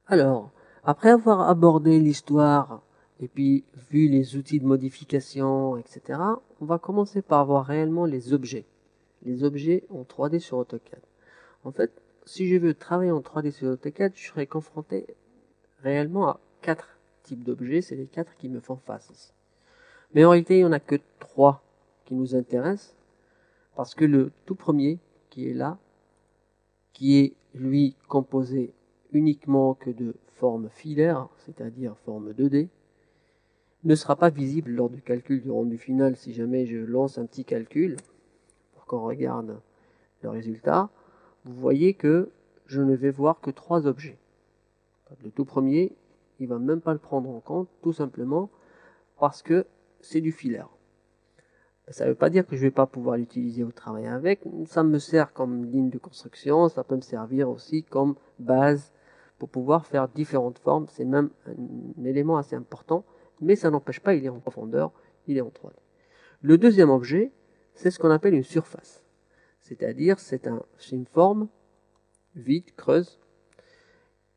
Alors, après avoir abordé l'histoire et puis vu les outils de modification, etc., on va commencer par voir réellement les objets. Les objets en 3D sur AutoCAD. En fait, si je veux travailler en 3D sur AutoCAD, je serai confronté réellement à 4 types d'objets. C'est les 4 qui me font face ici. Mais en réalité, il n'y en a que 3 qui nous intéressent, parce que le tout premier qui est là, qui est lui composé uniquement que de formes filaires, c'est-à-dire forme 2D, ne sera pas visible lors du calcul du rendu final. Si jamais je lance un petit calcul pour qu'on regarde le résultat, vous voyez que je ne vais voir que 3 objets. Le tout premier, il va même pas le prendre en compte, tout simplement parce que c'est du filaire. Ça ne veut pas dire que je ne vais pas pouvoir l'utiliser ou travailler avec. Ça me sert comme ligne de construction, ça peut me servir aussi comme base pour pouvoir faire différentes formes. C'est même un élément assez important, mais ça n'empêche pas, il est en profondeur, il est en 3D. Le deuxième objet, c'est ce qu'on appelle une surface. C'est-à-dire, c'est une forme vide, creuse,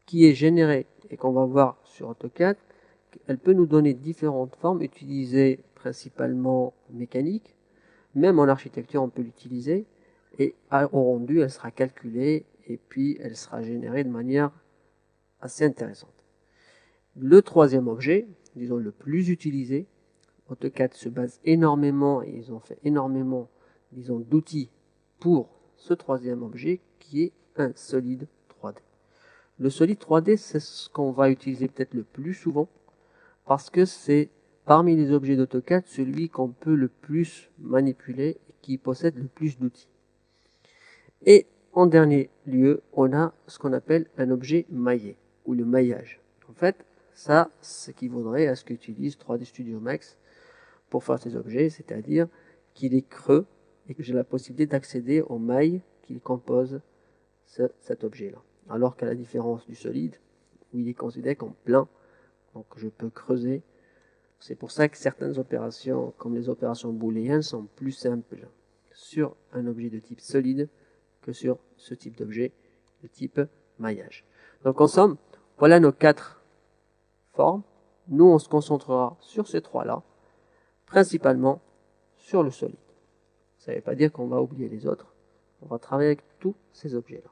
qui est générée et qu'on va voir sur AutoCAD. Elle peut nous donner différentes formes utilisées principalement mécaniques. Même en architecture, on peut l'utiliser. Et au rendu, elle sera calculée et puis elle sera générée de manière assez intéressante. Le troisième objet, disons le plus utilisé, AutoCAD se base énormément et ils ont fait énormément, disons, d'outils pour ce troisième objet qui est un solide 3D. Le solide 3D, c'est ce qu'on va utiliser peut-être le plus souvent parce que c'est parmi les objets d'AutoCAD celui qu'on peut le plus manipuler et qui possède le plus d'outils. Et en dernier lieu, on a ce qu'on appelle un objet maillé ou le maillage. En fait, ça, c'est ce qui vaudrait à ce qu'utilise 3D Studio Max pour faire ces objets, c'est-à-dire qu'il est creux et que j'ai la possibilité d'accéder aux mailles qui composent cet objet-là. Alors qu'à la différence du solide, où il est considéré comme plein, donc je peux creuser. C'est pour ça que certaines opérations, comme les opérations booléennes, sont plus simples sur un objet de type solide que sur ce type d'objet de type maillage. Donc en somme, voilà nos 4 formes. Nous, on se concentrera sur ces 3-là, principalement sur le solide. Ça ne veut pas dire qu'on va oublier les autres. On va travailler avec tous ces objets-là.